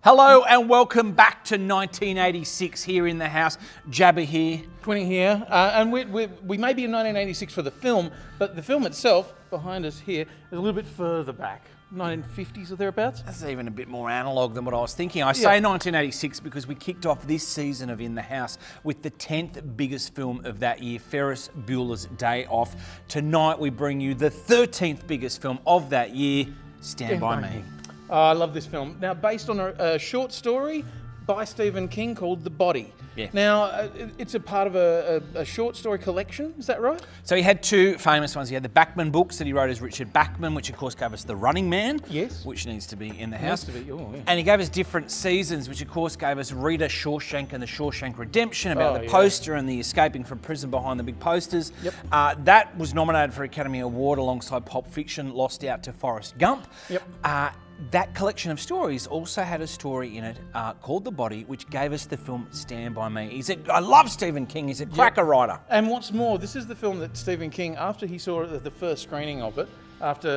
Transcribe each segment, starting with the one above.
Hello and welcome back to 1986 here in the house. Jabba here. Quinny here. And we may be in 1986 for the film, but the film itself, behind us here, is a little bit further back. 1950s or thereabouts. That's even a bit more analogue than what I was thinking. I say 1986 because we kicked off this season of In the House with the 10th biggest film of that year, Ferris Bueller's Day Off. Tonight we bring you the 13th biggest film of that year, Stand By Me. Oh, I love this film. Now, based on a short story by Stephen King called The Body. Yeah. Now, it's a part of a short story collection, is that right? So he had two famous ones. He had the Bachman books that he wrote as Richard Bachman, which of course gave us The Running Man, yes, which needs to be in the house. Needs to be, oh, yeah. And he gave us different seasons, which of course gave us Rita Shawshank and the Shawshank Redemption, about the poster and the escaping from prison behind the big posters. Yep. That was nominated for Academy Award alongside Pulp Fiction, lost out to Forrest Gump. Yep. That collection of stories also had a story in it called The Body, which gave us the film Stand By Me. I love Stephen King, he's a cracker writer. And what's more, this is the film that Stephen King, after he saw the first screening of it, after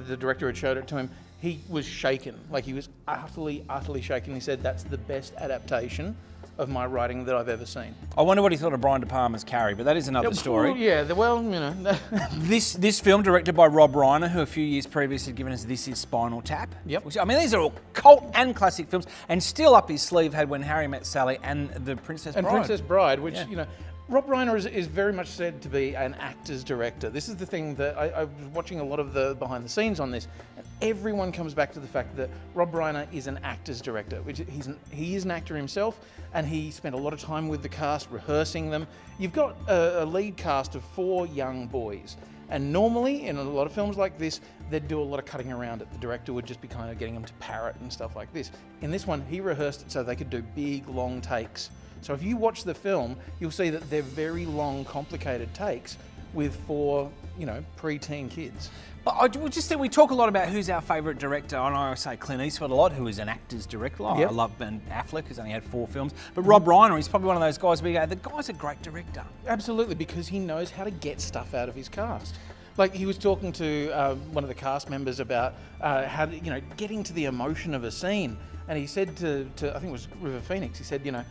the director had showed it to him, he was shaken. Like, he was utterly, utterly shaken. He said, that's the best adaptation of my writing that I've ever seen. I wonder what he thought of Brian De Palma's Carrie, but that is another story. Well, you know. This film, directed by Rob Reiner, who a few years previously had given us This Is Spinal Tap. Yep. Which, I mean, these are all cult and classic films, and still up his sleeve had When Harry Met Sally and The Princess Bride. And Princess Bride, which, you know, Rob Reiner is very much said to be an actor's director. This is the thing that I was watching a lot of the behind the scenes on this, and everyone comes back to the fact that Rob Reiner is an actor's director, which he is an actor himself, and he spent a lot of time with the cast rehearsing them. You've got a lead cast of 4 young boys, and normally in a lot of films like this, they'd do a lot of cutting around it. The director would just be kind of getting them to parrot and stuff like this. In this one, he rehearsed it so they could do big, long takes. So if you watch the film, you'll see that they're very long, complicated takes with 4, you know, pre-teen kids. But I just think we talk a lot about who's our favourite director, and I say Clint Eastwood a lot, who is an actor's director. I love Ben Affleck, who's only had 4 films. But Rob Reiner, he's probably one of those guys where you go, the guy's a great director. Absolutely, because he knows how to get stuff out of his cast. Like, he was talking to one of the cast members about how, you know, getting to the emotion of a scene. And he said to I think it was River Phoenix, he said, you know,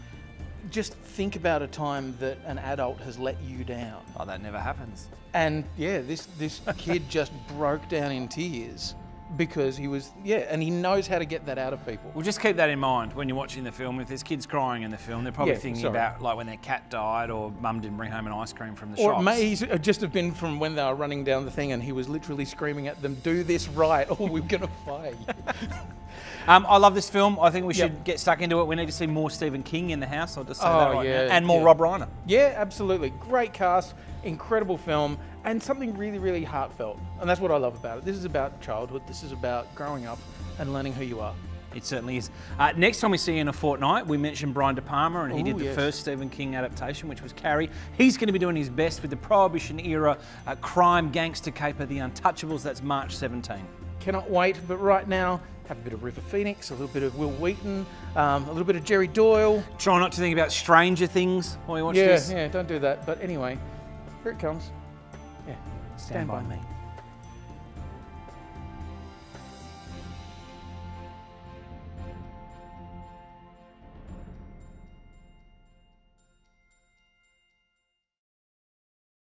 just think about a time that an adult has let you down. Oh, that never happens. And yeah, this kid just broke down in tears because he was, and he knows how to get that out of people. Well, just keep that in mind when you're watching the film. If there's kids crying in the film, they're probably thinking about like when their cat died or mum didn't bring home an ice cream from the shops. Or it may just have been from when they were running down the thing and he was literally screaming at them, do this right or we're going to fight you. I love this film. I think we should get stuck into it. We need to see more Stephen King in the house. I'll just say that right now. And more Rob Reiner. Yeah, absolutely. Great cast, incredible film, and something really, really heartfelt. And that's what I love about it. This is about childhood. This is about growing up and learning who you are. It certainly is. Next time we see you in a fortnight, we mentioned Brian De Palma, and he did the first Stephen King adaptation, which was Carrie. He's going to be doing his best with the Prohibition-era crime gangster caper, The Untouchables. That's March 17. Cannot wait, but right now, have a bit of River Phoenix, a little bit of Will Wheaton, a little bit of Jerry Doyle. Try not to think about Stranger Things while you watch this. Yeah, don't do that. But anyway, here it comes. Yeah, Stand By Me.